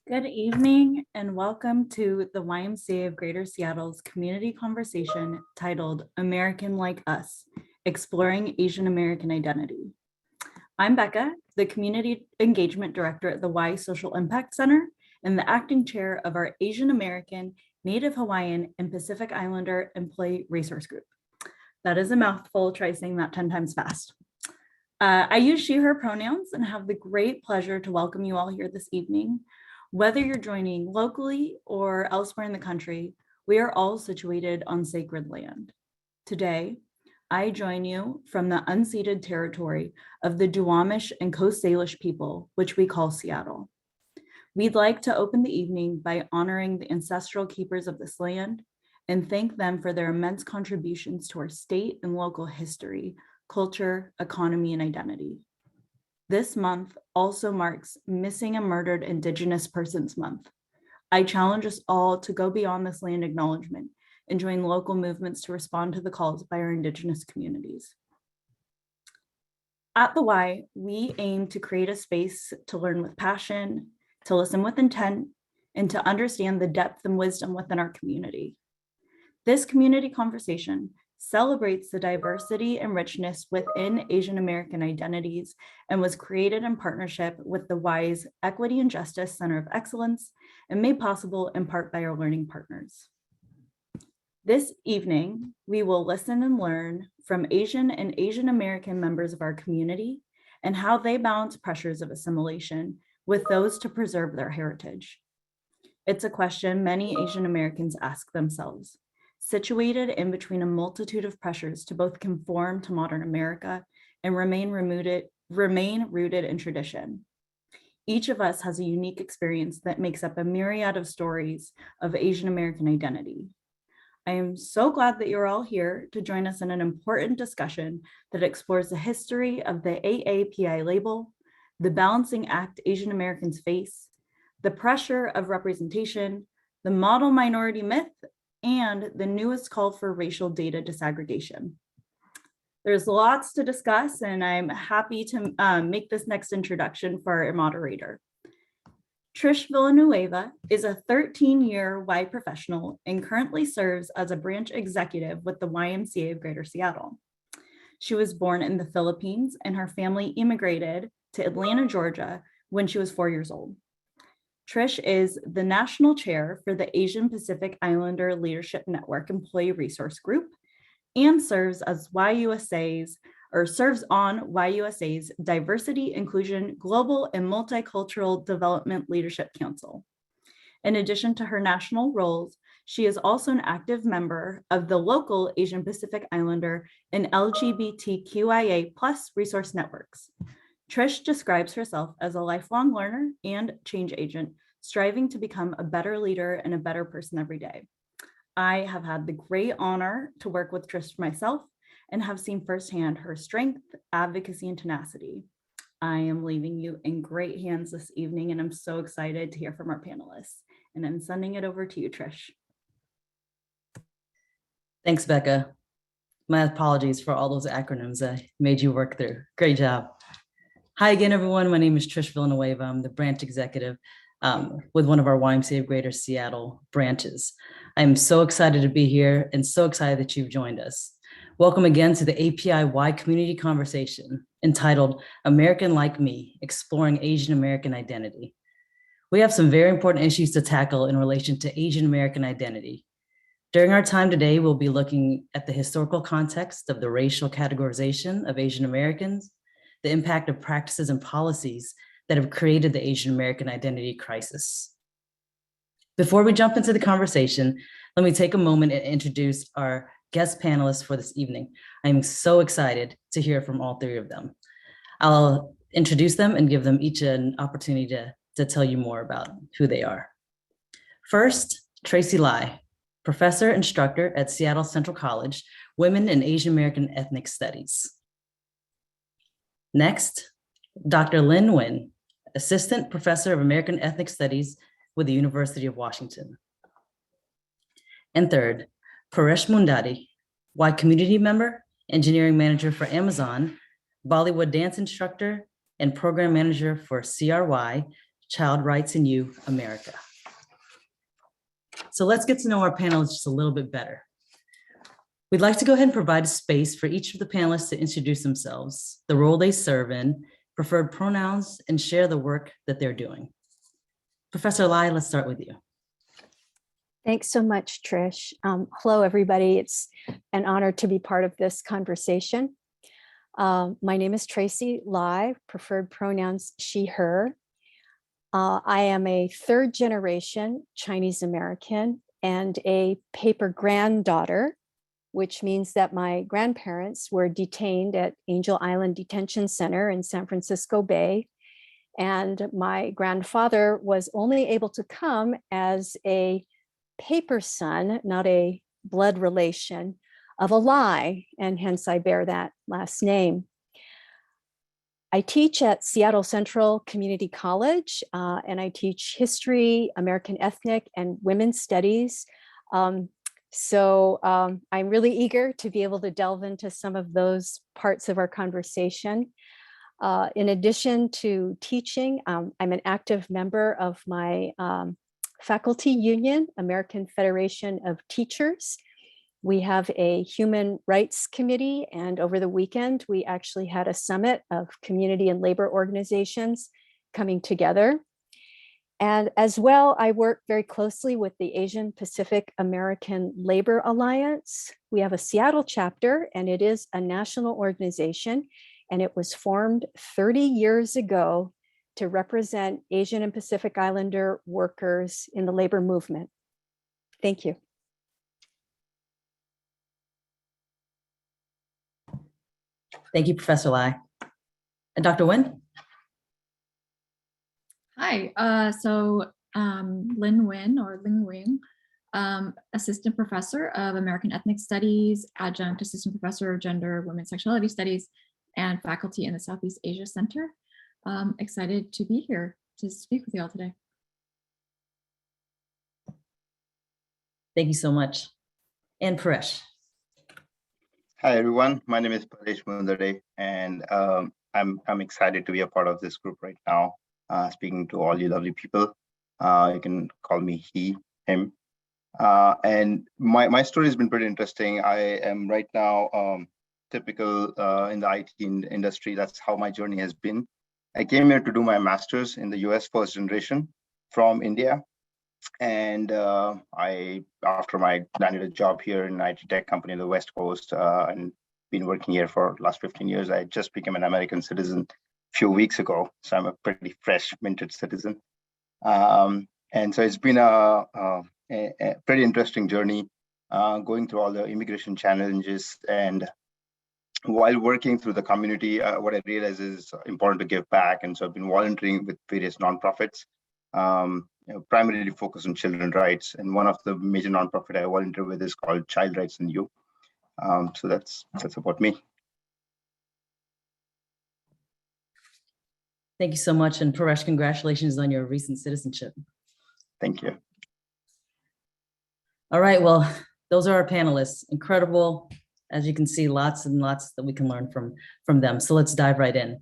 Good evening and welcome to the YMCA of Greater Seattle's community conversation titled American Like Us, Exploring Asian American Identity. I'm Becca, the Community Engagement Director at the Y Social Impact Center and the acting chair of our Asian American, Native Hawaiian, and Pacific Islander Employee Resource Group. That is a mouthful, try saying that 10 times fast. I use she, her pronouns and have the great pleasure to welcome you all here this evening. Whether you're joining locally or elsewhere in the country, we are all situated on sacred land. Today, I join you from the unceded territory of the Duwamish and Coast Salish people, which we call Seattle. We'd like to open the evening by honoring the ancestral keepers of this land and thank them for their immense contributions to our state and local history, culture, economy, and identity. This month also marks Missing and Murdered Indigenous Persons Month. I challenge us all to go beyond this land acknowledgement and join local movements to respond to the calls by our Indigenous communities. At the Y, we aim to create a space to learn with passion, to listen with intent, and to understand the depth and wisdom within our community. This community conversation celebrates the diversity and richness within Asian American identities and was created in partnership with the Y's Equity and Justice Center of Excellence and made possible in part by our learning partners. This evening, we will listen and learn from Asian and Asian American members of our community and how they balance pressures of assimilation with those to preserve their heritage. It's a question many Asian Americans ask themselves. Situated in between a multitude of pressures to both conform to modern America and remain rooted in tradition. Each of us has a unique experience that makes up a myriad of stories of Asian American identity. I am so glad that you're all here to join us in an important discussion that explores the history of the AAPI label, the balancing act Asian Americans face, the pressure of representation, the model minority myth, and the newest call for racial data disaggregation. There's lots to discuss, and I'm happy to make this next introduction for our moderator. Trish Villanueva is a 13-year Y professional and currently serves as a branch executive with the YMCA of Greater Seattle. She was born in the Philippines, and her family immigrated to Atlanta, Georgia when she was 4 years old. Trish is the national chair for the Asian Pacific Islander Leadership Network Employee Resource Group and serves on YUSA's Diversity, Inclusion, Global and Multicultural Development Leadership Council. In addition to her national roles, she is also an active member of the local Asian Pacific Islander and LGBTQIA+ resource networks. Trish describes herself as a lifelong learner and change agent, striving to become a better leader and a better person every day. I have had the great honor to work with Trish myself and have seen firsthand her strength, advocacy, and tenacity. I am leaving you in great hands this evening, and I'm so excited to hear from our panelists. And I'm sending it over to you, Trish. Thanks, Becca. My apologies for all those acronyms I made you work through. Great job. Hi again, everyone. My name is Trish Villanueva. I'm the branch executive with one of our YMCA of Greater Seattle branches. I'm so excited to be here and so excited that you've joined us. Welcome again to the API Y community conversation entitled American Like Me, Exploring Asian American Identity. We have some very important issues to tackle in relation to Asian American identity. During our time today, we'll be looking at the historical context of the racial categorization of Asian Americans, the impact of practices and policies that have created the Asian American identity crisis. Before we jump into the conversation, let me take a moment and introduce our guest panelists for this evening. I'm so excited to hear from all three of them. I'll introduce them and give them each an opportunity to tell you more about who they are. First, Tracy Lai, professor instructor at Seattle Central College, Women and Asian American Ethnic Studies. Next, Dr. Lin Nguyen, assistant professor of American Ethnic Studies with the University of Washington. And third, Paresh Mundadi, Y community member, engineering manager for Amazon, Bollywood dance instructor, and program manager for CRY, Child Rights in You, America. So let's get to know our panelists just a little bit better. We'd like to go ahead and provide a space for each of the panelists to introduce themselves, the role they serve in, preferred pronouns, and share the work that they're doing. Professor Lai, let's start with you. Thanks so much, Trish. Hello, everybody. It's an honor to be part of this conversation. My name is Tracy Lai, preferred pronouns she, her. I am a third generation Chinese American and a paper granddaughter, which means that my grandparents were detained at Angel Island Detention Center in San Francisco Bay. And my grandfather was only able to come as a paper son, not a blood relation of a Lai, and hence I bear that last name. I teach at Seattle Central Community College, and I teach history, American ethnic, and women's studies. So I'm really eager to be able to delve into some of those parts of our conversation. In addition to teaching, I'm an active member of my faculty union, American Federation of Teachers. We have a human rights committee, and over the weekend, we actually had a summit of community and labor organizations coming together. And as well, I work very closely with the Asian Pacific American Labor Alliance. We have a Seattle chapter, and it is a national organization, and it was formed 30 years ago to represent Asian and Pacific Islander workers in the labor movement. Thank you. Thank you, Professor Lai. And Dr. Nguyen? Hi, Lin Nguyen, or Ling Wing, Assistant Professor of American Ethnic Studies, Adjunct Assistant Professor of Gender, Women's Sexuality Studies, and faculty in the Southeast Asia Center. Excited to be here to speak with you all today. Thank you so much. And Paresh? Hi, everyone. My name is Paresh Mundare, and I'm excited to be a part of this group right now, speaking to all you lovely people. You can call me he, him. And my story has been pretty interesting. I am right now typical in the IT industry. That's how my journey has been. I came here to do my master's in the US first generation from India. And after I landed a job here in an IT tech company in the West Coast and been working here for the last 15 years, I just became an American citizen a few weeks ago. So I'm a pretty fresh minted citizen. And so it's been a pretty interesting journey going through all the immigration challenges. And while working through the community, what I realized is important to give back. And so I've been volunteering with various nonprofits. Primarily focused on children's rights, and one of the major nonprofit I volunteer with is called Child Rights in You. So that's about me. Thank you so much, and Paresh, congratulations on your recent citizenship. Thank you. All right, well, those are our panelists. Incredible, as you can see, lots and lots that we can learn from them. So let's dive right in.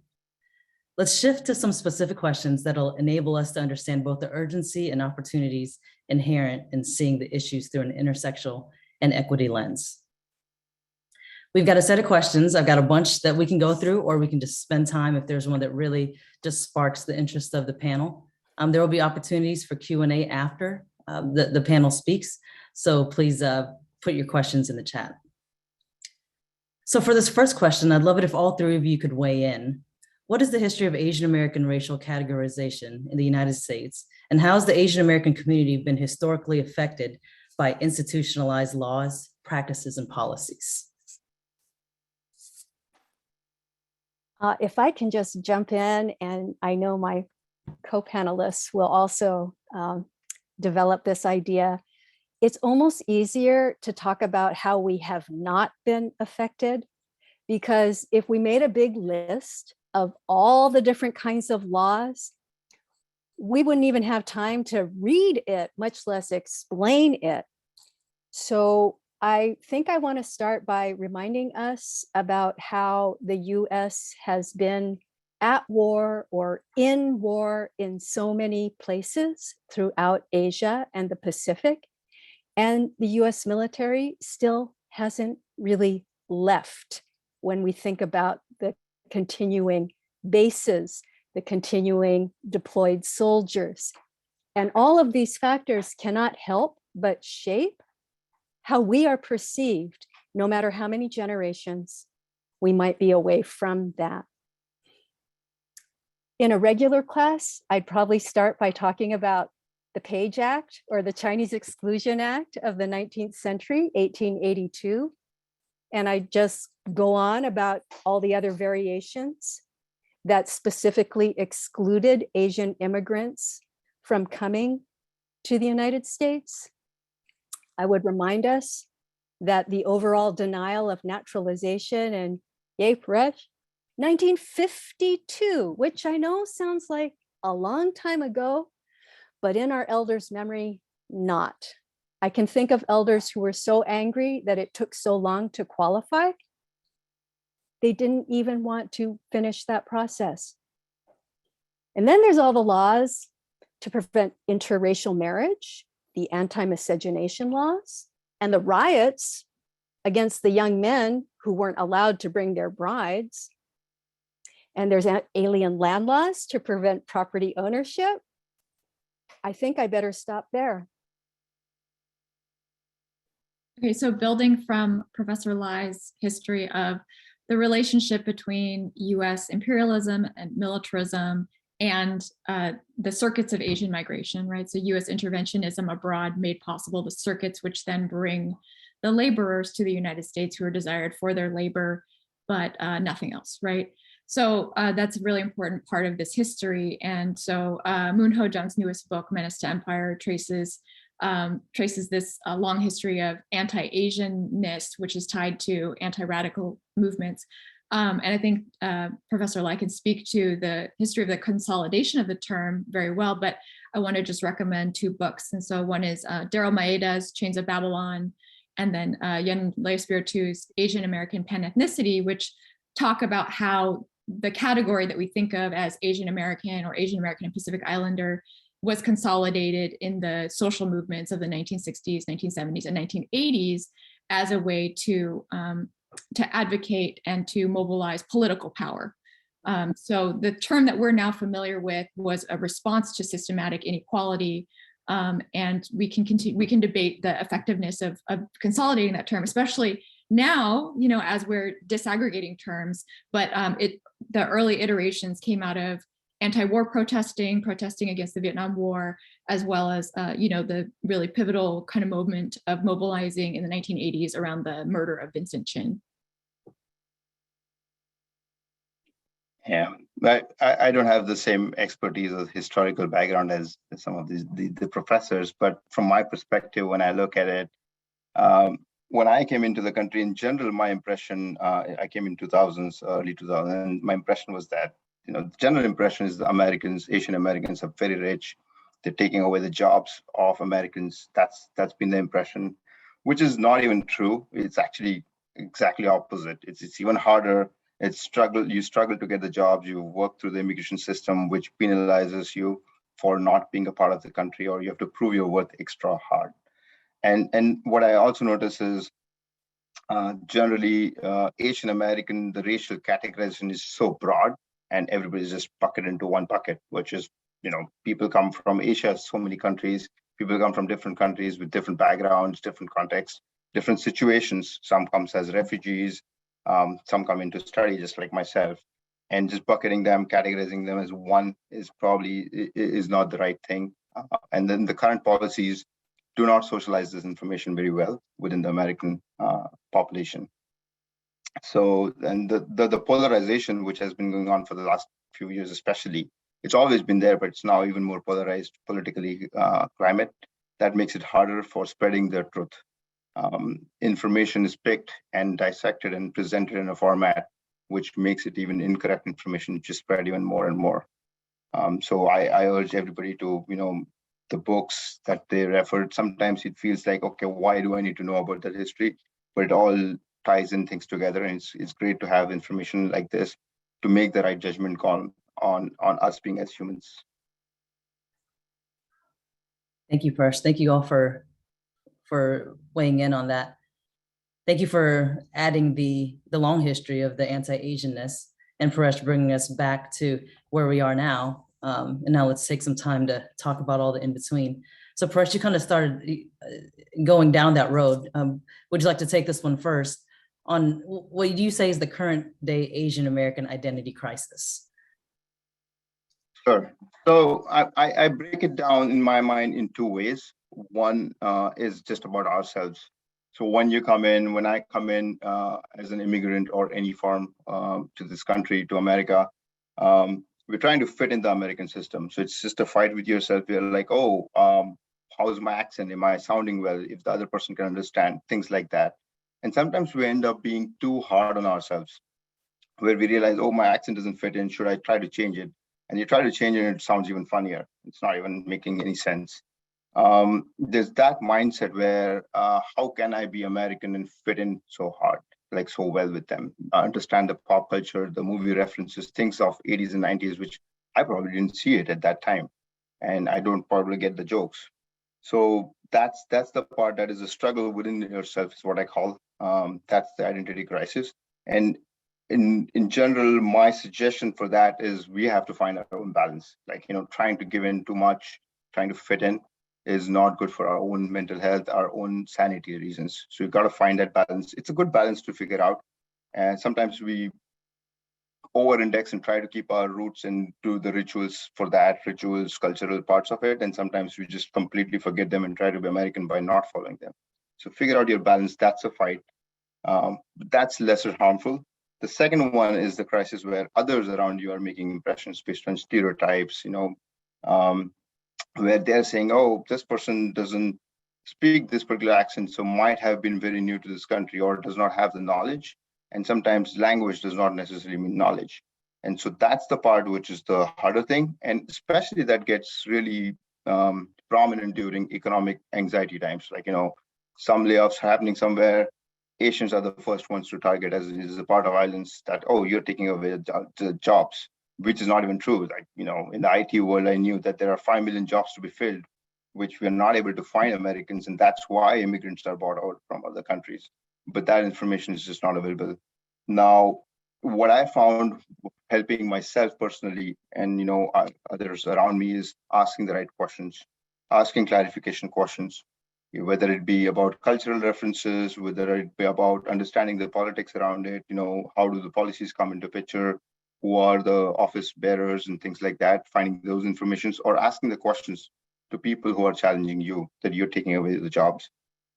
Let's shift to some specific questions that'll enable us to understand both the urgency and opportunities inherent in seeing the issues through an intersectional and equity lens. We've got a set of questions. I've got a bunch that we can go through, or we can just spend time if there's one that really just sparks the interest of the panel. There will be opportunities for Q&A after the panel speaks. So please put your questions in the chat. So for this first question, I'd love it if all three of you could weigh in. What is the history of Asian American racial categorization in the United States? And how has the Asian American community been historically affected by institutionalized laws, practices, and policies? If I can just jump in, and I know my co-panelists will also develop this idea. It's almost easier to talk about how we have not been affected, because if we made a big list of all the different kinds of laws, we wouldn't even have time to read it, much less explain it. So I think I want to start by reminding us about how the US has been at war or in war in so many places throughout Asia and the Pacific. And the US military still hasn't really left when we think about the continuing bases, the continuing deployed soldiers. And all of these factors cannot help but shape how we are perceived, no matter how many generations we might be away from that. In a regular class, I'd probably start by talking about the Page Act or the Chinese Exclusion Act of the 19th century, 1882. And I just go on about all the other variations that specifically excluded Asian immigrants from coming to the United States. I would remind us that the overall denial of naturalization and yay, fresh, 1952, which I know sounds like a long time ago, but in our elders' memory, not. I can think of elders who were so angry that it took so long to qualify. They didn't even want to finish that process. And then there's all the laws to prevent interracial marriage, the anti-miscegenation laws, and the riots against the young men who weren't allowed to bring their brides. And there's alien land laws to prevent property ownership. I think I better stop there. Okay, so building from Professor Lai's history of the relationship between US imperialism and militarism and the circuits of Asian migration, right? So US interventionism abroad made possible the circuits which then bring the laborers to the United States who are desired for their labor, but nothing else, right? So that's a really important part of this history. And so Moon Ho Jung's newest book, Menace to Empire, traces this long history of anti-Asianness, which is tied to anti-radical movements. And I think Professor Lai can speak to the history of the consolidation of the term very well, but I want to just recommend two books. And so one is Daryl Maeda's Chains of Babylon, and then Yen Leospiritu's Asian American Panethnicity, which talk about how the category that we think of as Asian American or Asian American and Pacific Islander was consolidated in the social movements of the 1960s, 1970s, and 1980s as a way to advocate and to mobilize political power. So the term that we're now familiar with was a response to systematic inequality, and we can debate the effectiveness of consolidating that term, especially now, as we're disaggregating terms. But the early iterations came out of anti-war protesting against the Vietnam War, as well as the really pivotal kind of movement of mobilizing in the 1980s around the murder of Vincent Chin. Yeah, but I don't have the same expertise or historical background as some of the professors, but from my perspective, when I look at it, when I came into the country in general, my impression, I came in 2000s, early 2000s, and my impression was that, the general impression is the Americans, Asian Americans are very rich. They're taking away the jobs of Americans. That's been the impression, which is not even true. It's actually exactly opposite. It's even harder. You struggle to get the jobs. You work through the immigration system, which penalizes you for not being a part of the country, or you have to prove your worth extra hard. And what I also notice is generally Asian American, the racial categorization is so broad, and everybody's just bucketed into one bucket, which is, people come from Asia, so many countries, people come from different countries with different backgrounds, different contexts, different situations. Some comes as refugees, some come into study, just like myself, and just bucketing them, categorizing them as one is not the right thing. And then the current policies do not socialize this information very well within the American population. So, and the polarization, which has been going on for the last few years, especially, it's always been there, but it's now even more polarized politically climate. That makes it harder for spreading the truth. Information is picked and dissected and presented in a format which makes it even incorrect information to spread even more and more. So I urge everybody to, the books that they referred, sometimes it feels like, okay, why do I need to know about that history? But it all ties in things together, and it's great to have information like this to make the right judgment call on us being as humans. Thank you, Parsh. Thank you all for weighing in on that. Thank you for adding the long history of the anti-Asianness, and Paresh bringing us back to where we are now. And now let's take some time to talk about all the in-between. So Paresh, you kind of started going down that road. Would you like to take this one first on what do you say is the current day Asian American identity crisis? Sure. So I break it down in my mind in two ways. One is just about ourselves. So when I come in as an immigrant or any form to this country, to America, we're trying to fit in the American system. So it's just a fight with yourself. You're like, oh, how's my accent? Am I sounding well? If the other person can understand, things like that. And sometimes we end up being too hard on ourselves, where we realize, oh, my accent doesn't fit in. Should I try to change it? And you try to change it, and it sounds even funnier. It's not even making any sense. There's that mindset where how can I be American and fit in so hard, like so well with them, understand the pop culture, the movie references, things of 80s and 90s, which I probably didn't see it at that time. And I don't probably get the jokes. So that's the part that is a struggle within yourself, is what I call. That's the identity crisis. And in general, my suggestion for that is we have to find our own balance. Like, trying to give in too much, trying to fit in is not good for our own mental health, our own sanity reasons. So you've got to find that balance. It's a good balance to figure out. And sometimes we over-index and try to keep our roots and do the rituals, cultural parts of it. And sometimes we just completely forget them and try to be American by not following them. So figure out your balance. That's a fight. That's lesser harmful. The second one is the crisis where others around you are making impressions based on stereotypes, where they're saying, oh, this person doesn't speak this particular accent, so might have been very new to this country or does not have the knowledge. And sometimes language does not necessarily mean knowledge. And so that's the part which is the harder thing. And especially that gets really prominent during economic anxiety times. Like, some layoffs happening somewhere. Asians are the first ones to target, as it is a part of islands that, oh, you're taking away the jobs, which is not even true. Like, in the IT world, I knew that there are 5 million jobs to be filled, which we're not able to find Americans. And that's why immigrants are brought out from other countries. But that information is just not available. Now, what I found helping myself personally and, others around me is asking the right questions, asking clarification questions, whether it be about cultural references, whether it be about understanding the politics around it, how do the policies come into picture, who are the office bearers and things like that, finding those informations or asking the questions to people who are challenging you that you're taking away the jobs.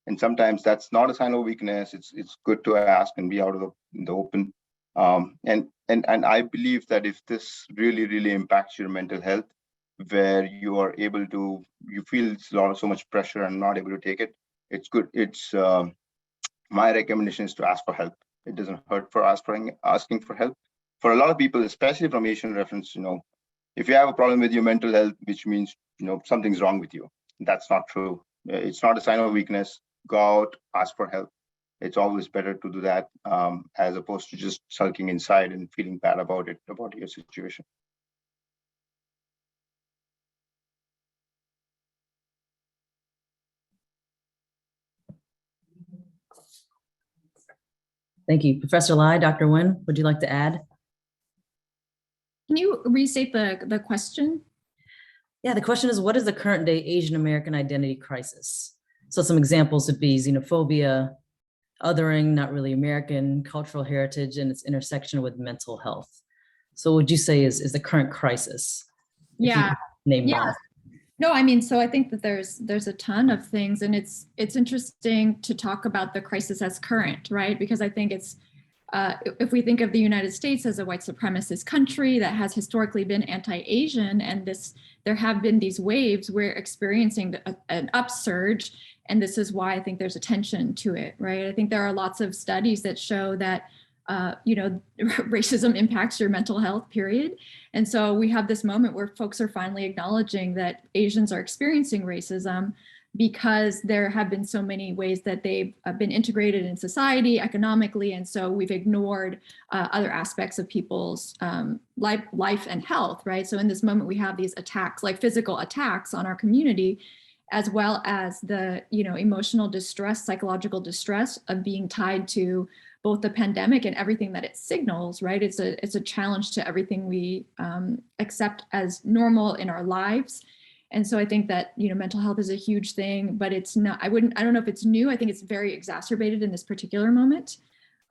And sometimes that's not a sign of weakness. It's good to ask and be out of the open. And I believe that if this really, really impacts your mental health, where you are able to, you feel so much pressure and not able to take it, it's good. It's my recommendation is to ask for help. It doesn't hurt for asking for help. For a lot of people, especially from Asian reference, if you have a problem with your mental health, which means, something's wrong with you. That's not true. It's not a sign of weakness. Go out, ask for help. It's always better to do that as opposed to just sulking inside and feeling bad about your situation. Thank you. Professor Lai, Dr. Nguyen, would you like to add? Can you restate the question? Yeah, the question is, what is the current day Asian American identity crisis? So some examples would be xenophobia, othering, not really American, cultural heritage, and its intersection with mental health. So what would you say is the current crisis? Yeah. Name yeah. one. No, so I think that there's a ton of things, and it's interesting to talk about the crisis as current, right? Because I think it's if we think of the United States as a white supremacist country that has historically been anti-Asian, and there have been these waves, we're experiencing an upsurge, and this is why I think there's attention to it, right? I think there are lots of studies that show that racism impacts your mental health, period. And so we have this moment where folks are finally acknowledging that Asians are experiencing racism. because there have been so many ways that they've been integrated in society economically. And so we've ignored other aspects of people's life and health, right? So in this moment, we have these attacks, like physical attacks on our community, as well as the, emotional distress, psychological distress of being tied to both the pandemic and everything that it signals, right? It's a challenge to everything we accept as normal in our lives. And so I think that, mental health is a huge thing, but it's not, I don't know if it's new. I think it's very exacerbated in this particular moment.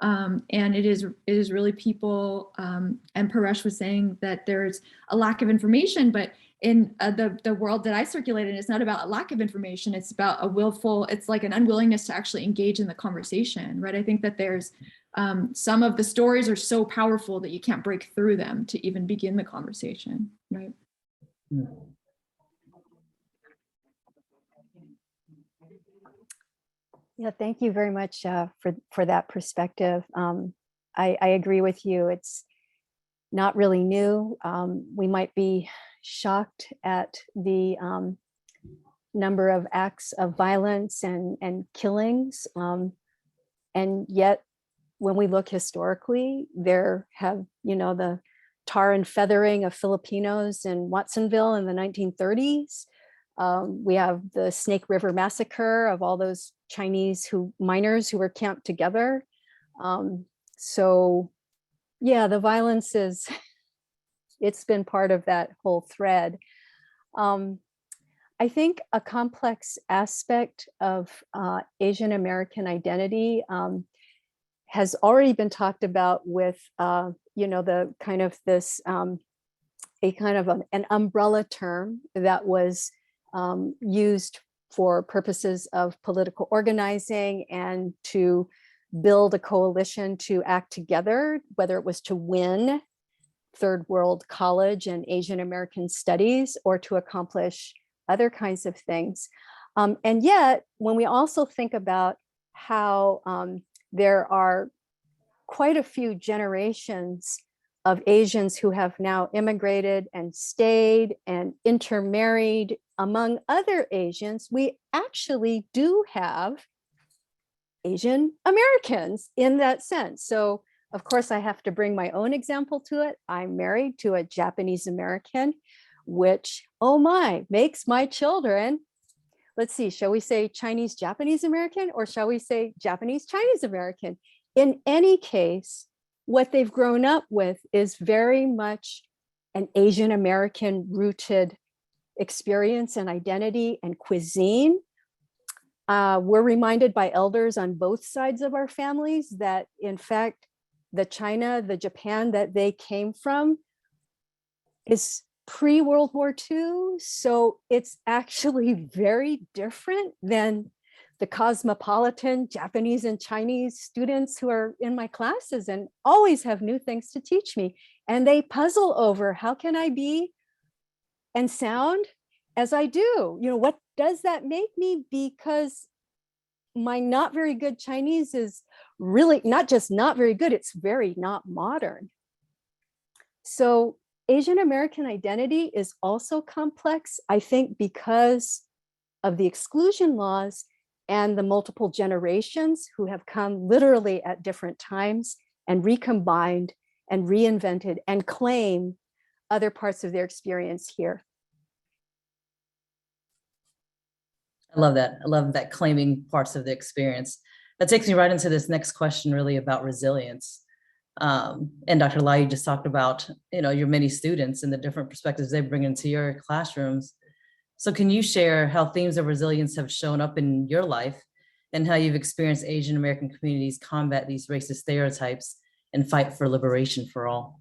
And it is really people, and Paresh was saying that there's a lack of information, but in the world that I circulate in, it's not about a lack of information. It's about it's like an unwillingness to actually engage in the conversation, right? I think that there's some of the stories are so powerful that you can't break through them to even begin the conversation, right? Yeah, thank you very much for that perspective. I agree with you. It's not really new. We might be shocked at the number of acts of violence and killings. And yet, when we look historically, there have, the tar and feathering of Filipinos in Watsonville in the 1930s. We have the Snake River Massacre of all those Chinese miners who were camped together. So yeah, the violence it's been part of that whole thread. I think a complex aspect of Asian American identity has already been talked about with, the kind of this, a kind of an umbrella term that was used for purposes of political organizing and to build a coalition to act together, whether it was to win third world college and Asian American studies or to accomplish other kinds of things. And yet, when we also think about how there are quite a few generations of Asians who have now immigrated and stayed and intermarried among other Asians, we actually do have Asian Americans in that sense. So of course I have to bring my own example to it. I'm married to a Japanese American, which, oh my, makes my children, let's see, shall we say Chinese Japanese American or shall we say Japanese Chinese American? In any case, what they've grown up with is very much an Asian American rooted experience and identity and cuisine. We're reminded by elders on both sides of our families that in fact, the Japan that they came from is pre-World War II. So it's actually very different than the cosmopolitan Japanese and Chinese students who are in my classes and always have new things to teach me. And they puzzle over, how can I be and sound as I do? What does that make me? Because my not very good Chinese is really not just not very good, it's very not modern. So Asian American identity is also complex, I think, because of the exclusion laws and the multiple generations who have come literally at different times and recombined and reinvented and claim other parts of their experience here. I love that. I love that, claiming parts of the experience. That takes me right into this next question, really about resilience. And Dr. Lai, you just talked about, your many students and the different perspectives they bring into your classrooms. So can you share how themes of resilience have shown up in your life and how you've experienced Asian American communities combat these racist stereotypes and fight for liberation for all?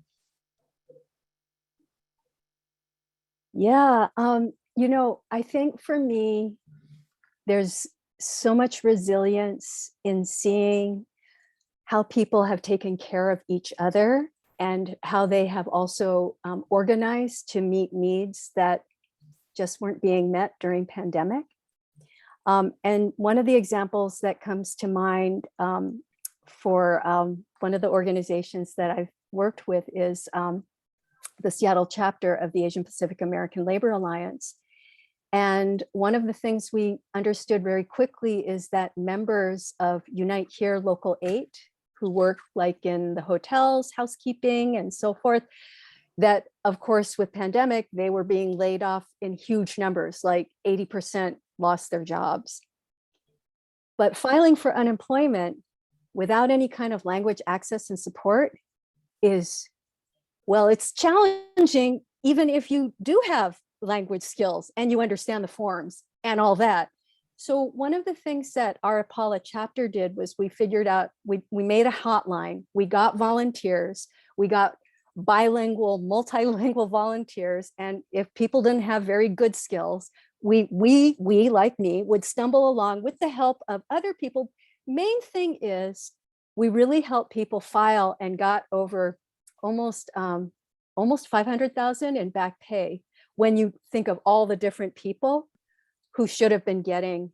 Yeah, I think for me, there's so much resilience in seeing how people have taken care of each other and how they have also organized to meet needs that just weren't being met during pandemic. And one of the examples that comes to mind for one of the organizations that I've worked with is the Seattle chapter of the Asian Pacific American Labor Alliance. And one of the things we understood very quickly is that members of Unite Here Local 8, who work like in the hotels, housekeeping and so forth, that of course with pandemic, they were being laid off in huge numbers, like 80% lost their jobs. But filing for unemployment without any kind of language access and support is, well, it's challenging even if you do have language skills and you understand the forms and all that. So one of the things that our Apollo chapter did was we figured out, we made a hotline, we got volunteers, we got bilingual, multilingual volunteers. And if people didn't have very good skills, we like me would stumble along with the help of other people. Main thing is we really helped people file and got over almost 500,000 in back pay when you think of all the different people who should have been getting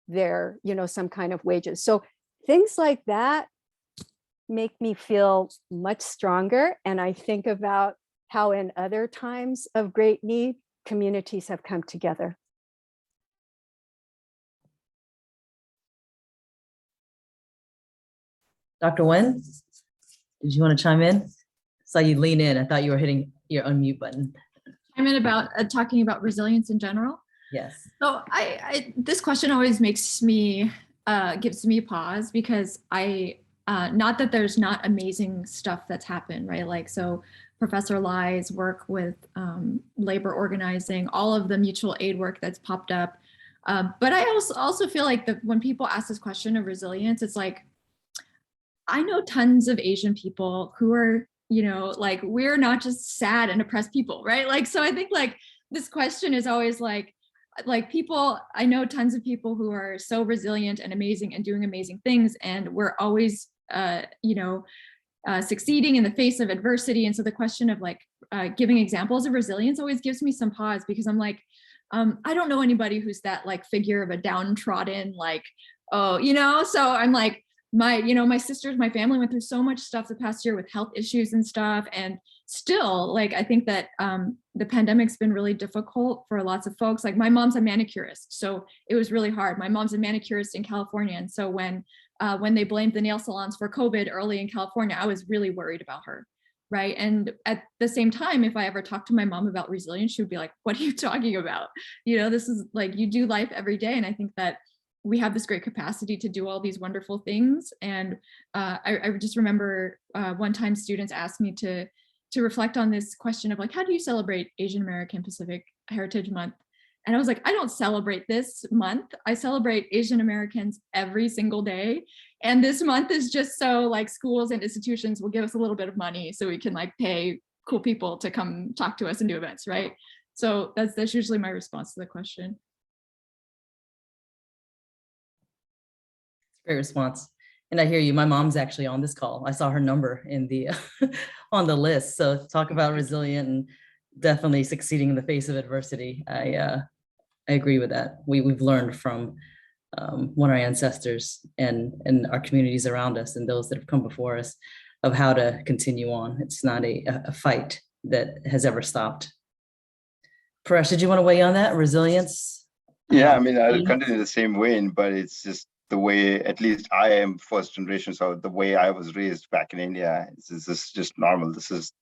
their, some kind of wages. So things like that make me feel much stronger. And I think about how in other times of great need, communities have come together. Dr. Nguyen, did you want to chime in? Saw you lean in. I thought you were hitting your unmute button. I'm in about talking about resilience in general. Yes. So this question always makes me, gives me pause because not that there's not amazing stuff that's happened, right? Like, so Professor Lai's work with labor organizing, all of the mutual aid work that's popped up. But I also feel like that when people ask this question of resilience, it's like, I know tons of Asian people who are, like, we're not just sad and oppressed people, right? Like, so I think like this question is always like people, I know tons of people who are so resilient and amazing and doing amazing things. And we're always, succeeding in the face of adversity. And so the question of like giving examples of resilience always gives me some pause because I'm like, I don't know anybody who's that like figure of a downtrodden, like, oh, so I'm like, my sisters, my family went through so much stuff the past year with health issues and stuff. And still, like, I think that the pandemic's been really difficult for lots of folks. Like my mom's a manicurist, so it was really hard. My mom's a manicurist in California. And so when they blamed the nail salons for COVID early in California, I was really worried about her. Right. And at the same time, if I ever talked to my mom about resilience, she would be like, what are you talking about? This is like, you do life every day. And I think that we have this great capacity to do all these wonderful things. And I just remember one time students asked me to reflect on this question of like, how do you celebrate Asian American Pacific Heritage Month? And I was like, I don't celebrate this month. I celebrate Asian Americans every single day. And this month is just so like schools and institutions will give us a little bit of money so we can like pay cool people to come talk to us and do events, right? So that's usually my response to the question. Great response. And I hear you. My mom's actually on this call. I saw her number in the on the list. So talk about resilient and definitely succeeding in the face of adversity. I agree with that. We've learned from one of our ancestors and our communities around us and those that have come before us of how to continue on. It's not a fight that has ever stopped. Paresh, did you want to weigh on that? Resilience? Yeah, I mean, I'll continue the same way, but it's just the way, at least I am first generation, so the way I was raised back in India, this is just normal. This is,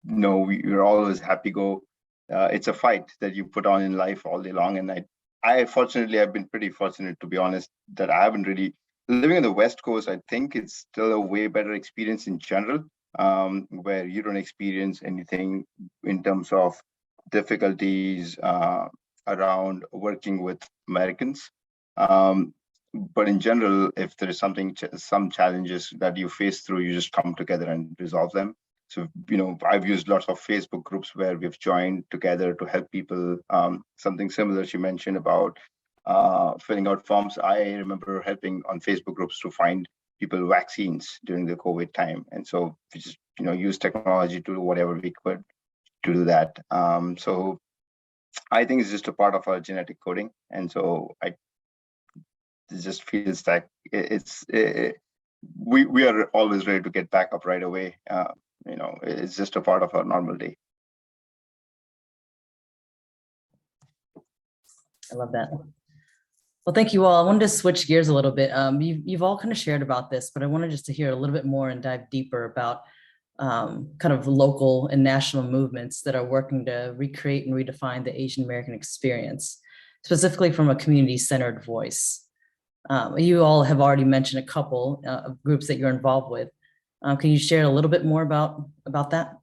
we're always happy go. It's a fight that you put on in life all day long. And fortunately, I've been pretty fortunate, to be honest, that I haven't really, living on the West Coast, I think it's still a way better experience in general, where you don't experience anything in terms of difficulties around working with Americans. But in general, if there is some challenges that you face through, you just come together and resolve them. So, I've used lots of Facebook groups where we've joined together to help people. Something similar she mentioned about filling out forms. I remember helping on Facebook groups to find people vaccines during the COVID time. And so we just, use technology to do whatever we could to do that. So I think it's just a part of our genetic coding. And so it just feels like we are always ready to get back up right away. It's just a part of our normal day. I love that. Well, thank you all. I wanted to switch gears a little bit. You've all kind of shared about this, but I wanted just to hear a little bit more and dive deeper about kind of local and national movements that are working to recreate and redefine the Asian American experience, specifically from a community-centered voice. You all have already mentioned a couple of groups that you're involved with. Can you share a little bit more about that?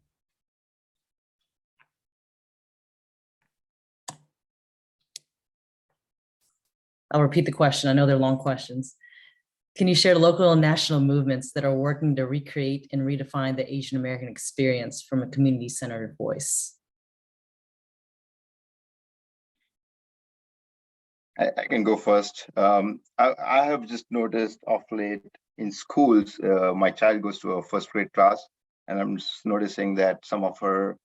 I'll repeat the question. I know they're long questions. Can you share local and national movements that are working to recreate and redefine the Asian American experience from a community-centered voice? I can go first. I have just noticed of late in schools, my child goes to a first grade class, and I'm just noticing that some of her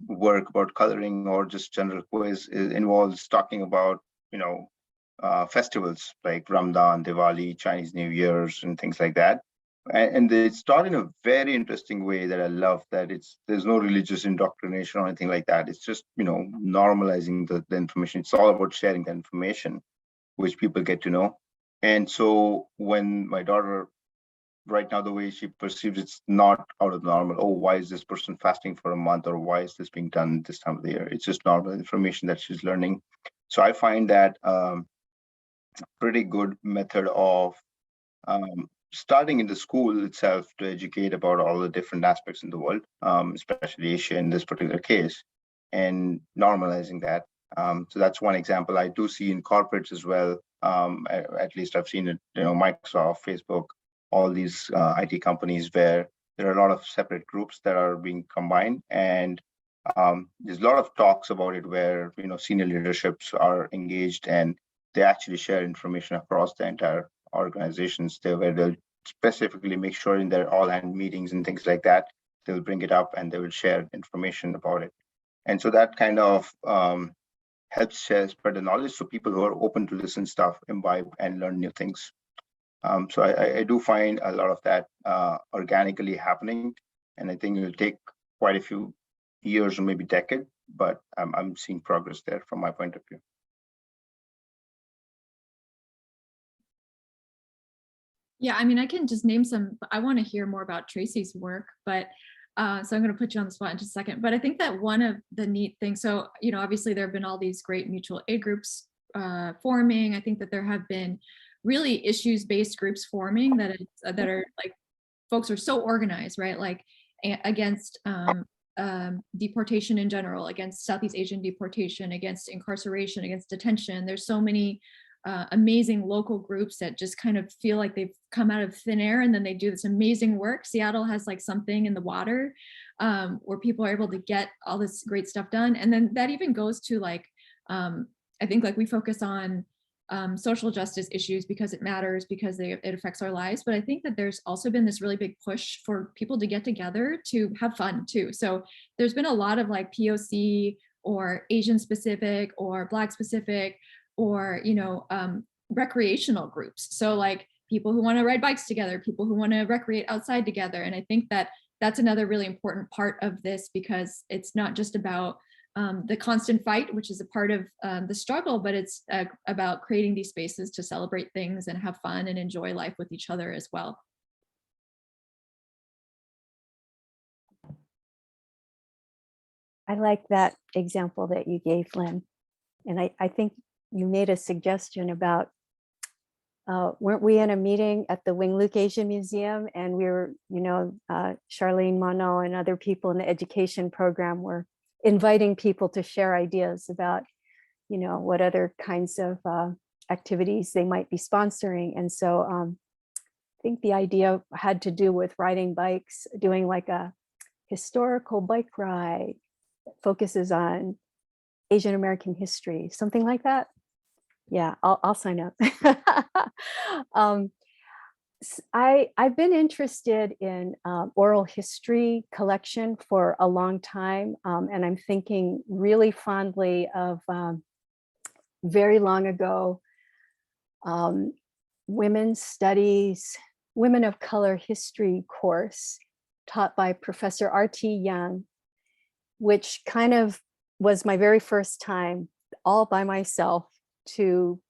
work about coloring or just general quiz involves talking about, festivals like Ramadan, Diwali, Chinese New Year's, and things like that. And it's taught in a very interesting way that I love, that there's no religious indoctrination or anything like that. It's just, normalizing the information. It's all about sharing the information, which people get to know. And so when my daughter, right now, the way she perceives it's not out of normal. Oh, why is this person fasting for a month? Or why is this being done this time of the year? It's just normal information that she's learning. So I find that pretty good method of starting in the school itself to educate about all the different aspects in the world, especially Asia in this particular case, and normalizing that. So that's one example. I do see in corporates as well. At least I've seen it, Microsoft, Facebook, all these IT companies where there are a lot of separate groups that are being combined, and there's a lot of talks about it where senior leaderships are engaged and they actually share information across the entire organizations there, where they'll specifically make sure in their all-hand meetings and things like that, they'll bring it up and they will share information about it. And so that kind of helps spread the knowledge, so people who are open to listen stuff imbibe and learn new things. So I do find a lot of that organically happening, and I think it will take quite a few years or maybe decade, but I'm seeing progress there from my point of view. Yeah, I mean, I can just name some, I want to hear more about Tracy's work, but so I'm going to put you on the spot in just a second. But I think that one of the neat things, so, obviously there have been all these great mutual aid groups forming. I think that there have been really issues-based groups forming that are like, folks are so organized, right? Like against deportation in general, against Southeast Asian deportation, against incarceration, against detention. There's so many amazing local groups that just kind of feel like they've come out of thin air, and then they do this amazing work. Seattle has like something in the water where people are able to get all this great stuff done. And then that even goes to like, I think like we focus on social justice issues because it matters, because it affects our lives. But I think that there's also been this really big push for people to get together to have fun too. So there's been a lot of like POC or Asian specific or Black specific or, recreational groups. So like people who want to ride bikes together, people who want to recreate outside together. And I think that that's another really important part of this, because it's not just about the constant fight, which is a part of the struggle, but it's about creating these spaces to celebrate things and have fun and enjoy life with each other as well. I like that example that you gave, Lynn. And I think you made a suggestion about, weren't we in a meeting at the Wing Luke Asian Museum, and we were, Charlene Monod and other people in the education program were inviting people to share ideas about, what other kinds of activities they might be sponsoring. And so I think the idea had to do with riding bikes, doing like a historical bike ride that focuses on Asian American history, something like that. Yeah, I'll sign up. I've been interested in oral history collection for a long time, and I'm thinking really fondly of very long ago, women's studies, women of color history course taught by Professor R.T. Young, which kind of was my very first time all by myself to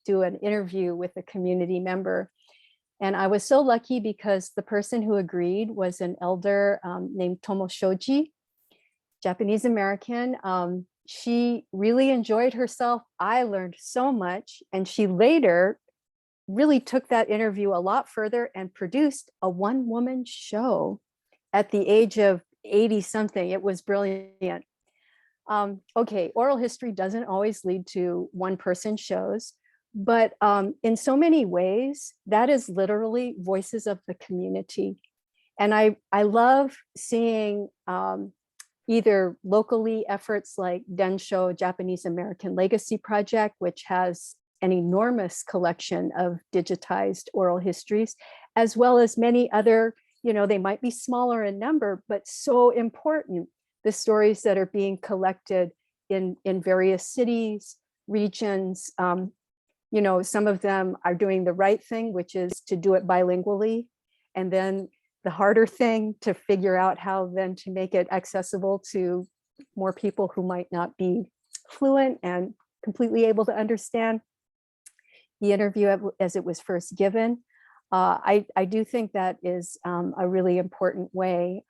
do an interview with a community member. And I was so lucky because the person who agreed was an elder named Tomo Shoji, Japanese American. She really enjoyed herself. I learned so much. And she later really took that interview a lot further and produced a one-woman show at the age of 80 something. It was brilliant. Okay, oral history doesn't always lead to one-person shows, but in so many ways, that is literally voices of the community. And I love seeing either locally efforts like Densho Japanese American Legacy Project, which has an enormous collection of digitized oral histories, as well as many other, they might be smaller in number, but so important, the stories that are being collected in various cities, regions. Some of them are doing the right thing, which is to do it bilingually. And then the harder thing to figure out how then to make it accessible to more people who might not be fluent and completely able to understand the interview as it was first given. I do think that is a really important way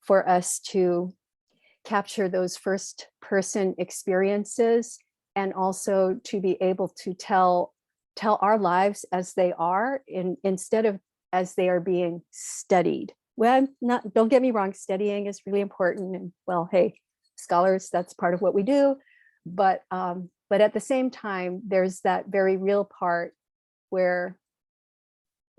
for us to capture those first person experiences, and also to be able to tell our lives as they are instead of as they are being studied. Well, don't get me wrong, studying is really important. And well, hey, scholars, that's part of what we do. But at the same time, there's that very real part where,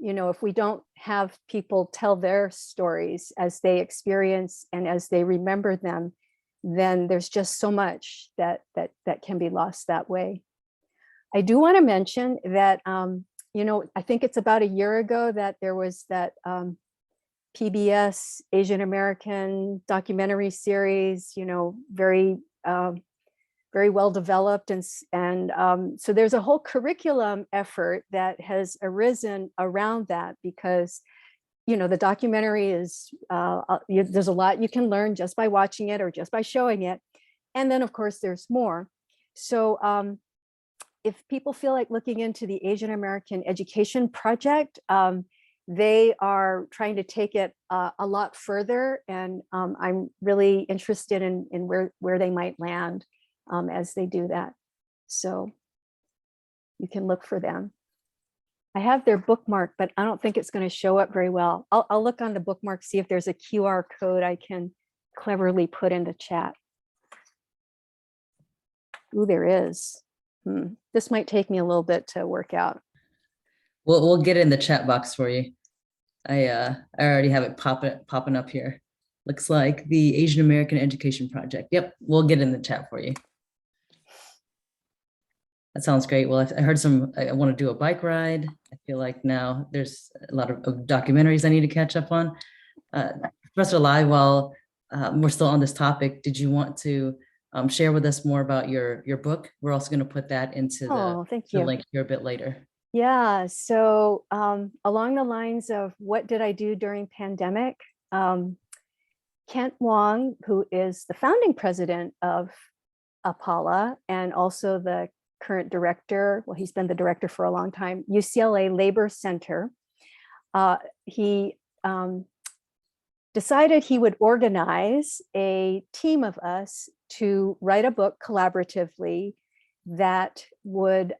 if we don't have people tell their stories as they experience and as they remember them, then there's just so much that can be lost that way. I do want to mention that, I think it's about a year ago that there was that PBS Asian American documentary series, very well developed. And so there's a whole curriculum effort that has arisen around that because, the documentary is, there's a lot you can learn just by watching it or just by showing it. And then of course there's more. So if people feel like looking into the Asian American Education Project, they are trying to take it a lot further. And I'm really interested in where they might land as they do that. So you can look for them. I have their bookmark, but I don't think it's going to show up very well. I'll look on the bookmark, see if there's a QR code I can cleverly put in the chat. Ooh, there is. This might take me a little bit to work out. We'll get it in the chat box for you. I already have it popping up here. Looks like the Asian American Education Project. Yep, we'll get it in the chat for you. That sounds great. Well, I heard I want to do a bike ride. I feel like now there's a lot of documentaries I need to catch up on. Professor Lai, while we're still on this topic, did you want to share with us more about your book? We're also going to put that into the link here a bit later. Yeah, so along the lines of what did I do during pandemic, Kent Wong, who is the founding president of APALA and also the current director, well, he's been the director for a long time, UCLA Labor Center, he decided he would organize a team of us to write a book collaboratively that would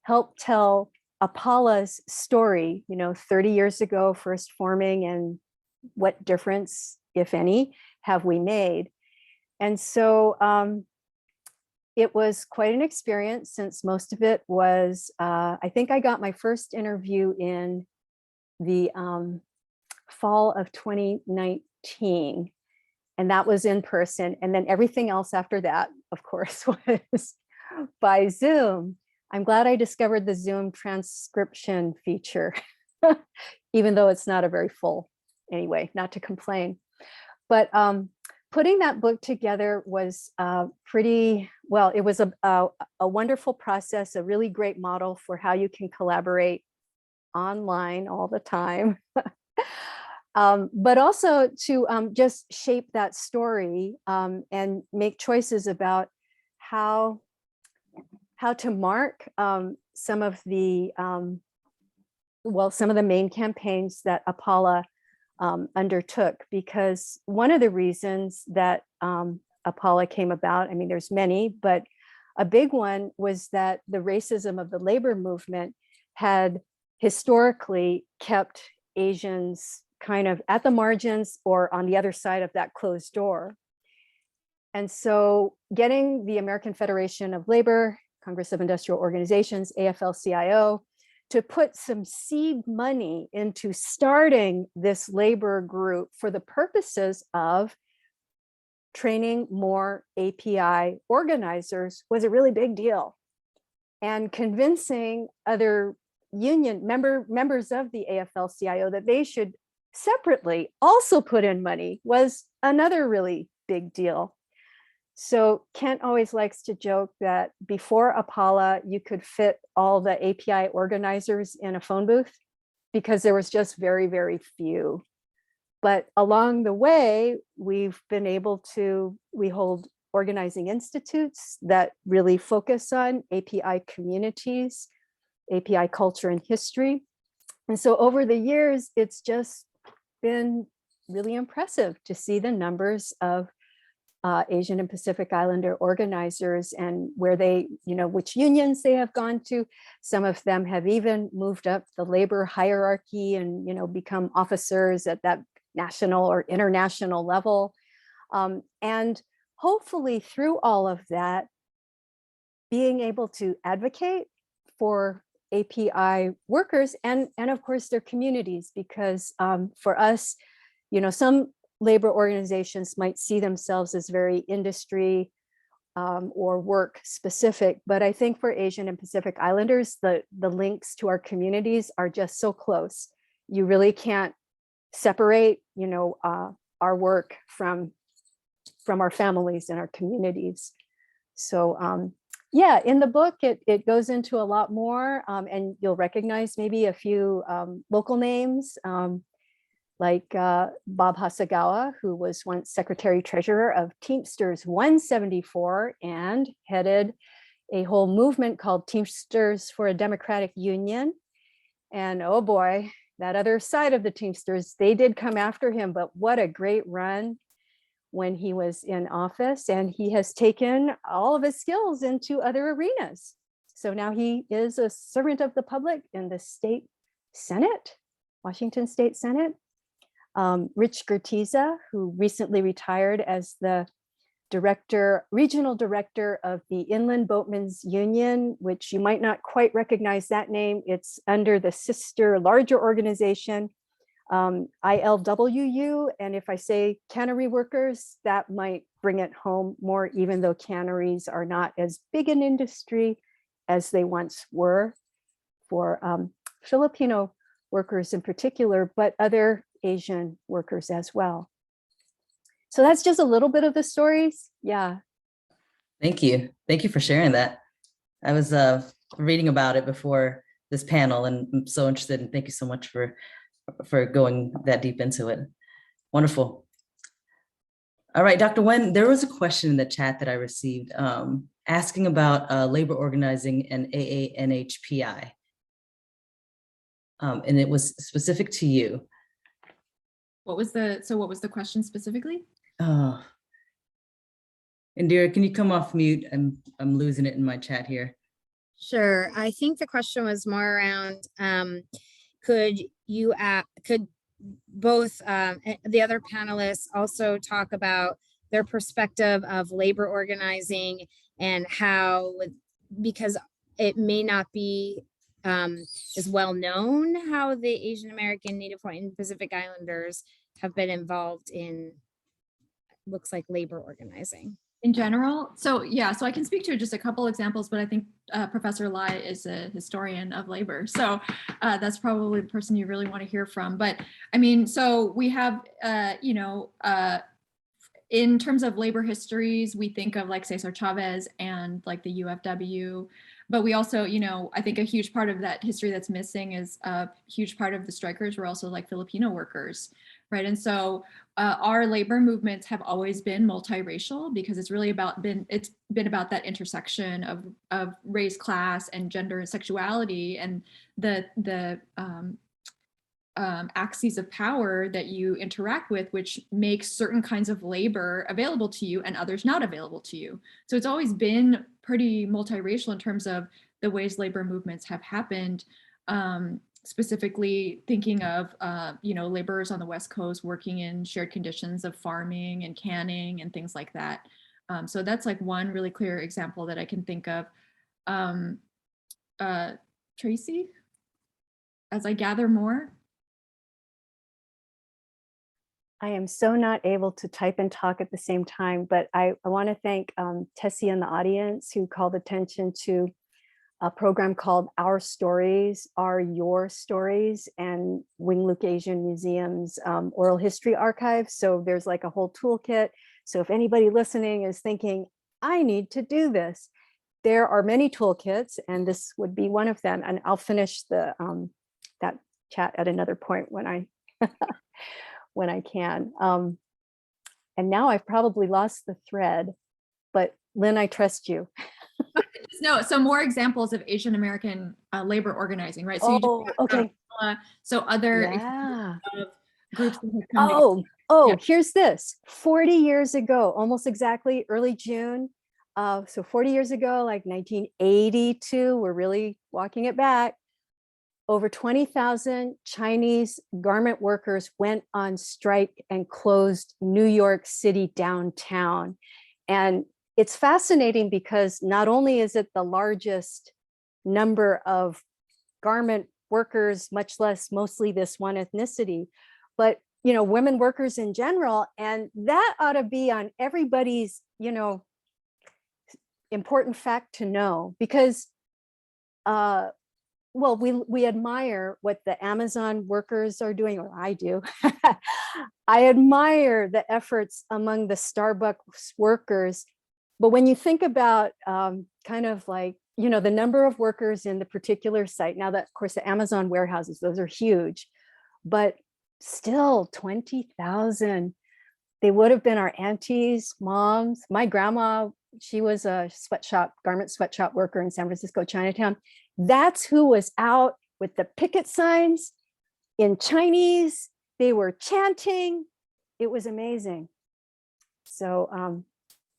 help tell APALA's story, 30 years ago, first forming, and what difference, if any, have we made? And so it was quite an experience, since most of it was, I think I got my first interview in the fall of 2019, and that was in person. And then everything else after that, of course, was by Zoom. I'm glad I discovered the Zoom transcription feature, even though it's not a very full, anyway, not to complain. But putting that book together was pretty, well, it was a wonderful process, a really great model for how you can collaborate online all the time. But also to just shape that story and make choices about how to mark some of the some of the main campaigns that Apala undertook, because one of the reasons that Apala came about, I mean, there's many, but a big one was that the racism of the labor movement had historically kept Asians kind of at the margins or on the other side of that closed door. And so getting the American Federation of Labor, Congress of Industrial Organizations, AFL-CIO, to put some seed money into starting this labor group for the purposes of training more API organizers was a really big deal. And convincing other union members of the AFL-CIO that they should separately also put in money was another really big deal. So Kent always likes to joke that before Apala, you could fit all the API organizers in a phone booth because there was just very, very few. But along the way, we've been able to, we hold organizing institutes that really focus on API communities, API culture and history. And so over the years, it's just been really impressive to see the numbers of Asian and Pacific Islander organizers and where they, which unions they have gone to. Some of them have even moved up the labor hierarchy and, become officers at that national or international level. And hopefully through all of that, being able to advocate for API workers and of course their communities, because for us, some labor organizations might see themselves as very industry or work specific, but I think for Asian and Pacific Islanders, the links to our communities are just so close. You really can't separate, our work from our families and our communities. So yeah, in the book, it goes into a lot more, and you'll recognize maybe a few local names, like Bob Hasagawa, who was once Secretary Treasurer of Teamsters 174 and headed a whole movement called Teamsters for a Democratic Union. And oh boy, that other side of the Teamsters, they did come after him, but what a great run when he was in office. And he has taken all of his skills into other arenas. So now he is a servant of the public in the state Senate, Washington State Senate. Rich Gertiza, who recently retired as the regional director of the Inland Boatmen's Union, which you might not quite recognize that name. It's under the sister larger organization, ILWU. And if I say cannery workers, that might bring it home more, even though canneries are not as big an industry as they once were for Filipino workers in particular, but other Asian workers as well. So that's just a little bit of the stories. Yeah. Thank you. Thank you for sharing that. I was reading about it before this panel and I'm so interested, and thank you so much for going that deep into it. Wonderful. All right, Dr. Wen, there was a question in the chat that I received asking about labor organizing and AANHPI. And it was specific to you. What was the question specifically? Oh, Indira, can you come off mute? I'm losing it in my chat here. Sure. I think the question was more around, could both the other panelists also talk about their perspective of labor organizing and how, because it may not be is well known how the Asian American, Native Hawaiian, and Pacific Islanders have been involved in, looks like, labor organizing. In general, so yeah, so I can speak to just a couple examples, but I think Professor Lai is a historian of labor, so that's probably the person you really want to hear from. But I mean, so we have, in terms of labor histories, we think of like Cesar Chavez and like the UFW, but we also, I think a huge part of that history that's missing is a huge part of the strikers were also like Filipino workers. right? And so our labor movements have always been multiracial because it's really it's been about that intersection of race, class, and gender and sexuality, and the axes of power that you interact with, which makes certain kinds of labor available to you and others not available to you. So it's always been pretty multiracial in terms of the ways labor movements have happened. Specifically thinking of, laborers on the West Coast working in shared conditions of farming and canning and things like that. So that's like one really clear example that I can think of. Tracy, as I gather more. I am so not able to type and talk at the same time, but I want to thank Tessie in the audience who called attention to a program called Our Stories Are Your Stories and Wing Luke Asian Museum's Oral History Archive. So there's like a whole toolkit. So if anybody listening is thinking, I need to do this, there are many toolkits and this would be one of them. And I'll finish that chat at another point when I when I can. And now I've probably lost the thread, but Lynn, I trust you. No, so more examples of Asian American labor organizing, right? So okay. So other groups that have come together. Here's this. 40 years ago, almost exactly, early June. So 40 years ago, like 1982, we're really walking it back. Over 20,000 Chinese garment workers went on strike and closed New York City downtown. And it's fascinating because not only is it the largest number of garment workers, much less mostly this one ethnicity, but women workers in general, and that ought to be on everybody's important fact to know, because we admire what the Amazon workers are doing, or I do. I admire the efforts among the Starbucks workers. But when you think about kind of like, the number of workers in the particular site, now that, of course, the Amazon warehouses, those are huge, but still 20,000, they would have been our aunties, moms. My grandma, she was a garment sweatshop worker in San Francisco, Chinatown. That's who was out with the picket signs in Chinese. They were chanting. It was amazing. So,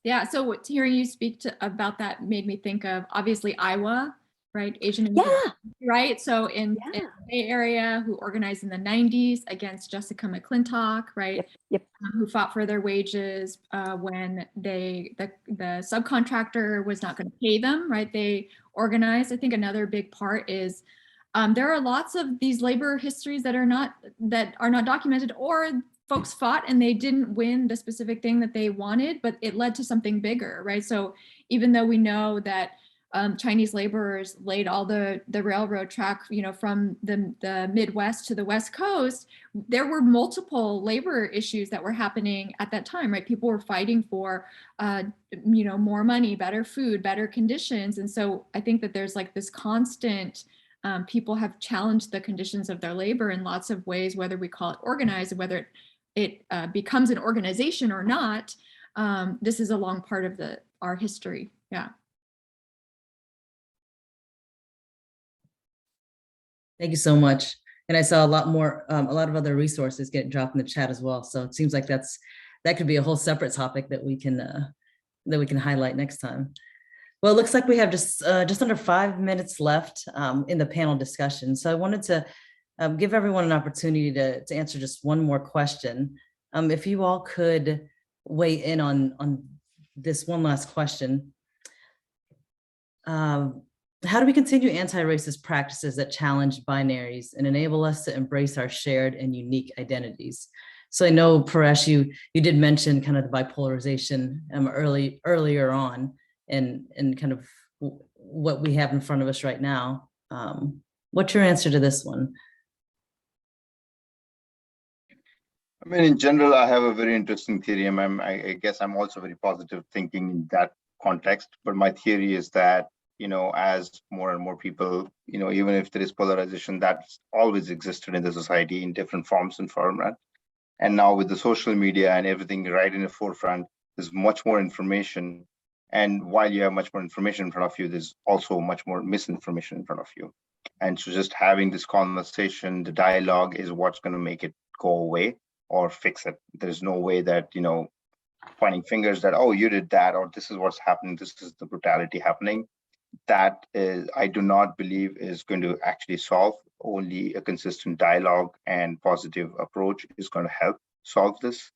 yeah, so hearing you speak about that made me think of, obviously, Iowa, right? Asian immigrants, right? So in the Bay Area, who organized in the 90s against Jessica McClintock, right? Yep. Who fought for their wages when the subcontractor was not going to pay them, right? They organized. I think another big part is there are lots of these labor histories that are not documented, or folks fought and they didn't win the specific thing that they wanted, but it led to something bigger, right? So even though we know that Chinese laborers laid all the railroad track, from the Midwest to the West Coast, there were multiple labor issues that were happening at that time, right? People were fighting for, more money, better food, better conditions. And so I think that there's like this constant, people have challenged the conditions of their labor in lots of ways, whether we call it organized, whether it becomes an organization or not. This is a long part of our history. Yeah. Thank you so much. And I saw a lot of other resources get dropped in the chat as well. So it seems like that could be a whole separate topic that we can highlight next time. Well, it looks like we have just under 5 minutes left in the panel discussion. So I wanted to give everyone an opportunity to answer just one more question. If you all could weigh in on this one last question. How do we continue anti-racist practices that challenge binaries and enable us to embrace our shared and unique identities? So I know, Paresh, you did mention kind of the bipolarization earlier on and kind of what we have in front of us right now. What's your answer to this one? I mean, in general, I have a very interesting theory. I guess I'm also very positive thinking in that context. But my theory is that, as more and more people, even if there is polarization, that's always existed in the society in different forms and format. And now with the social media and everything right in the forefront, there's much more information. And while you have much more information in front of you, there's also much more misinformation in front of you. And so just having this conversation, the dialogue is what's going to make it go away or fix it. There's no way that, pointing fingers that, oh, you did that, or this is what's happening, this is the brutality happening. That is, I do not believe is going to actually solve. Only a consistent dialogue and positive approach is going to help solve this.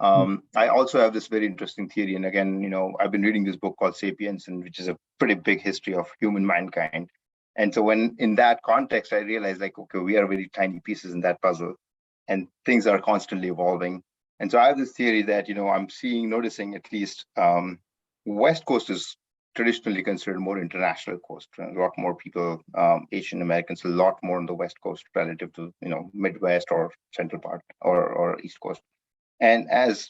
I also have this very interesting theory. And again, I've been reading this book called Sapiens, and which is a pretty big history of human mankind. And so when in that context, I realized like, okay, we are very tiny pieces in that puzzle and things are constantly evolving. And so I have this theory that, I'm noticing at least West Coast is traditionally considered more international coast. A lot more people, Asian Americans, a lot more on the West Coast relative to, Midwest or central part or East Coast. And as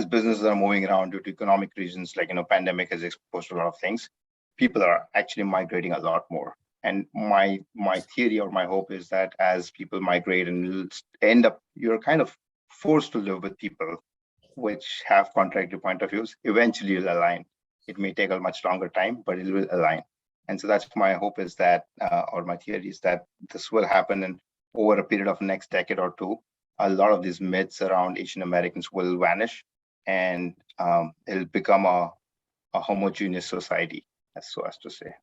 businesses are moving around due to economic reasons, like, pandemic has exposed a lot of things, people are actually migrating a lot more. And my theory or my hope is that as people migrate and end up, you're kind of forced to live with people which have contradictory point of views, eventually you'll align. It may take a much longer time, but it will align. And so that's my hope is that, or my theory is that this will happen, and over a period of next decade or two, a lot of these myths around Asian Americans will vanish, and it'll become a homogeneous society, as so as to say.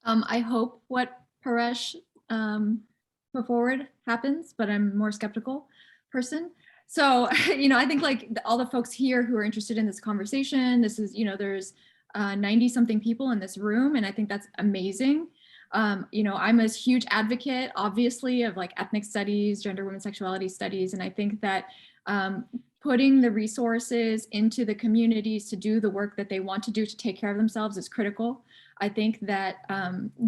I hope what Paresh put forward happens, but I'm a more skeptical person. So, I think like all the folks here who are interested in this conversation, this is, there's 90 something people in this room, and I think that's amazing. I'm a huge advocate, obviously, of like ethnic studies, gender, women's sexuality studies, and I think that putting the resources into the communities to do the work that they want to do to take care of themselves is critical. I think that,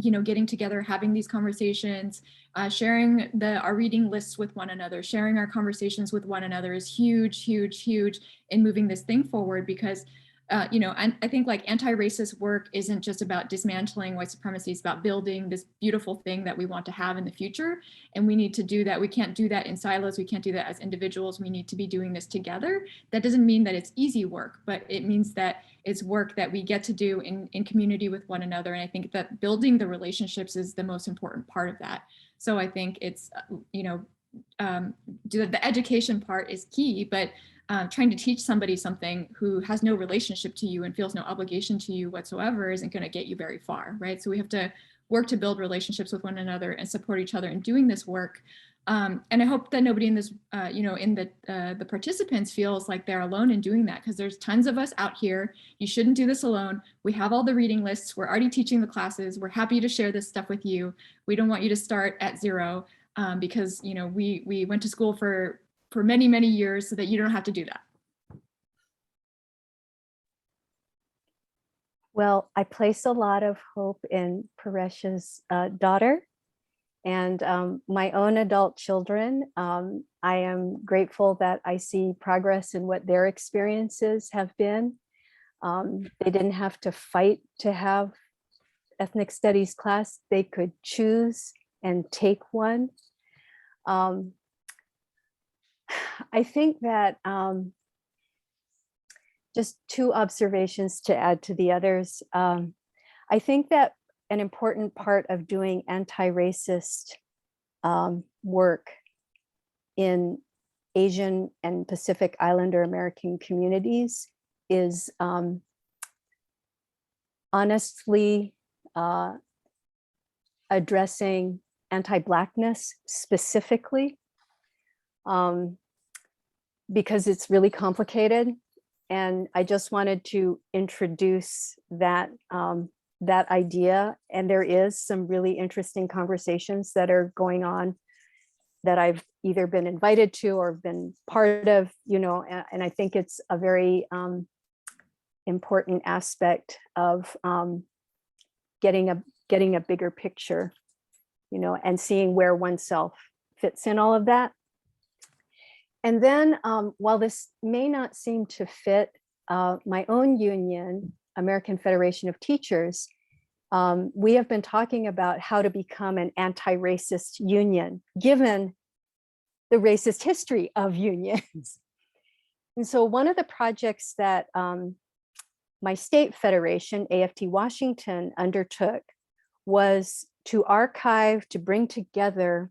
getting together, having these conversations, sharing our reading lists with one another, sharing our conversations with one another is huge, huge, huge in moving this thing forward, because and I think like anti-racist work isn't just about dismantling white supremacy, it's about building this beautiful thing that we want to have in the future. And we need to do that. We can't do that in silos. We can't do that as individuals. We need to be doing this together. That doesn't mean that it's easy work, but it means that it's work that we get to do in community with one another. And I think that building the relationships is the most important part of that. So I think it's, the education part is key, but trying to teach somebody something who has no relationship to you and feels no obligation to you whatsoever isn't going to get you very far, right? So we have to work to build relationships with one another and support each other in doing this work. And I hope that nobody in this, in the participants feels like they're alone in doing that, because there's tons of us out here. You shouldn't do this alone. We have all the reading lists. We're already teaching the classes. We're happy to share this stuff with you. We don't want you to start at zero because, we went to school for many, many years so that you don't have to do that. Well, I place a lot of hope in Paresh's daughter and my own adult children. I am grateful that I see progress in what their experiences have been. They didn't have to fight to have ethnic studies class. They could choose and take one. I think that just two observations to add to the others. I think that an important part of doing anti-racist work in Asian and Pacific Islander American communities is honestly addressing anti-Blackness specifically, because it's really complicated. And I just wanted to introduce that that idea. And there is some really interesting conversations that are going on that I've either been invited to or been part of, and I think it's a very important aspect of getting a bigger picture, and seeing where oneself fits in all of that. And then while this may not seem to fit my own union, American Federation of Teachers, We have been talking about how to become an anti-racist union, given the racist history of unions. And so one of the projects that my state federation, AFT Washington, undertook was to archive, to bring together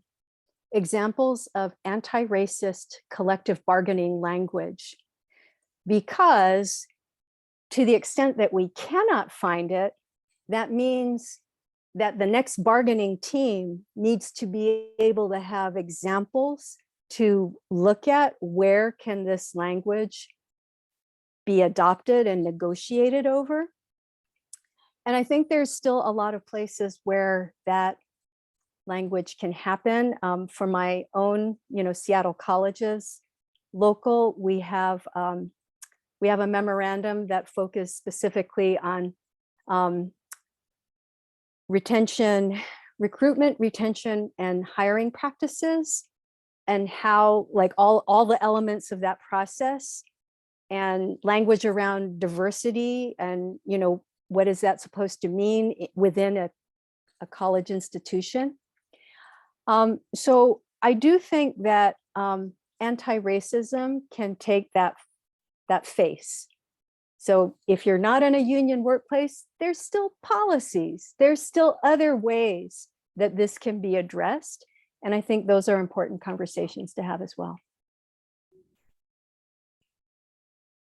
examples of anti-racist collective bargaining language. Because to the extent that we cannot find it, that means that the next bargaining team needs to be able to have examples to look at where can this language be adopted and negotiated over. And I think there's still a lot of places where that language can happen. For my own, Seattle colleges, local, we have a memorandum that focused specifically on recruitment, retention, and hiring practices, and how like all the elements of that process, and language around diversity, and what is that supposed to mean within a college institution. So I do think that anti-racism can take that face. So if you're not in a union workplace, there's still policies, there's still other ways that this can be addressed. And I think those are important conversations to have as well.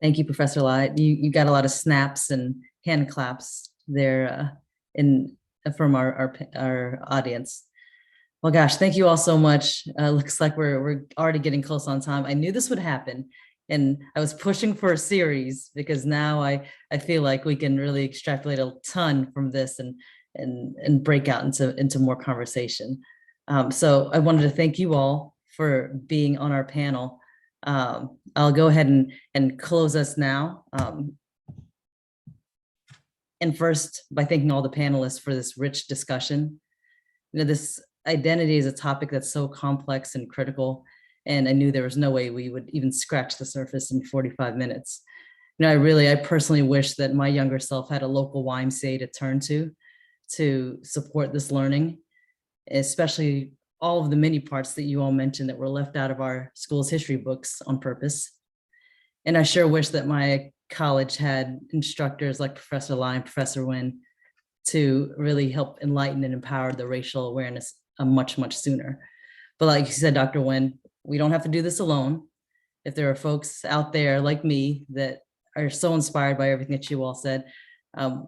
Thank you, Professor Lai. You got a lot of snaps and hand claps there from our audience. Well, gosh, thank you all so much. Looks like we're already getting close on time. I knew this would happen, and I was pushing for a series because now I feel like we can really extrapolate a ton from this and break out into more conversation. So I wanted to thank you all for being on our panel. I'll go ahead and close us now. And first, by thanking all the panelists for this rich discussion. This identity is a topic that's so complex and critical, and I knew there was no way we would even scratch the surface in 45 minutes. I personally wish that my younger self had a local YMCA to turn to support this learning, especially all of the many parts that you all mentioned that were left out of our school's history books on purpose. And I sure wish that my college had instructors like Professor Lai and Professor Nguyen to really help enlighten and empower the racial awareness much, much sooner. But like you said, Dr. Nguyen, we don't have to do this alone. If there are folks out there like me that are so inspired by everything that you all said,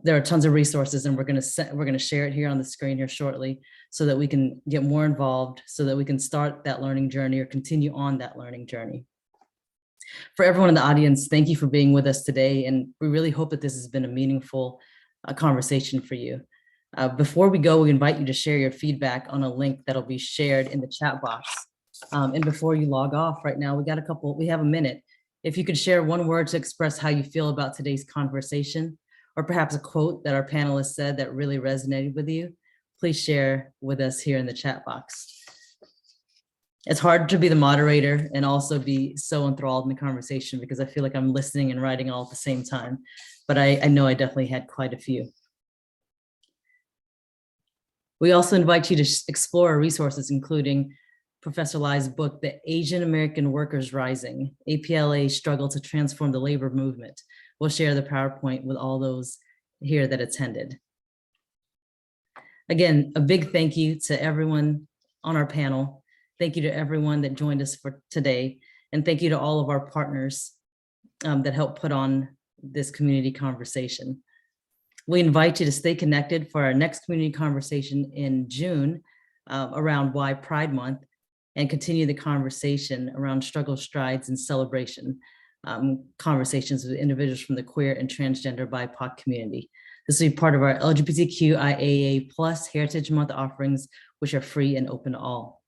there are tons of resources, and we're going to share it here on the screen here shortly so that we can get more involved, so that we can start that learning journey or continue on that learning journey. For everyone in the audience, thank you for being with us today, and we really hope that this has been a meaningful conversation for you. Before we go, we invite you to share your feedback on a link that'll be shared in the chat box. And before you log off right now, we have a minute. If you could share one word to express how you feel about today's conversation, or perhaps a quote that our panelists said that really resonated with you, please share with us here in the chat box. It's hard to be the moderator and also be so enthralled in the conversation because I feel like I'm listening and writing all at the same time, but I know I definitely had quite a few. We also invite you to explore our resources, including Professor Lai's book, The Asian American Workers Rising, APLA's Struggle to Transform the Labor Movement. We'll share the PowerPoint with all those here that attended. Again, a big thank you to everyone on our panel. Thank you to everyone that joined us for today. And thank you to all of our partners that helped put on this community conversation. We invite you to stay connected for our next community conversation in June around Why Pride Month, and continue the conversation around struggle, strides, and celebration, conversations with individuals from the queer and transgender BIPOC community. This will be part of our LGBTQIAA+ Heritage Month offerings, which are free and open to all.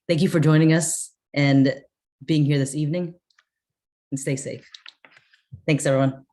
Thank you for joining us and being here this evening, and stay safe. Thanks, everyone.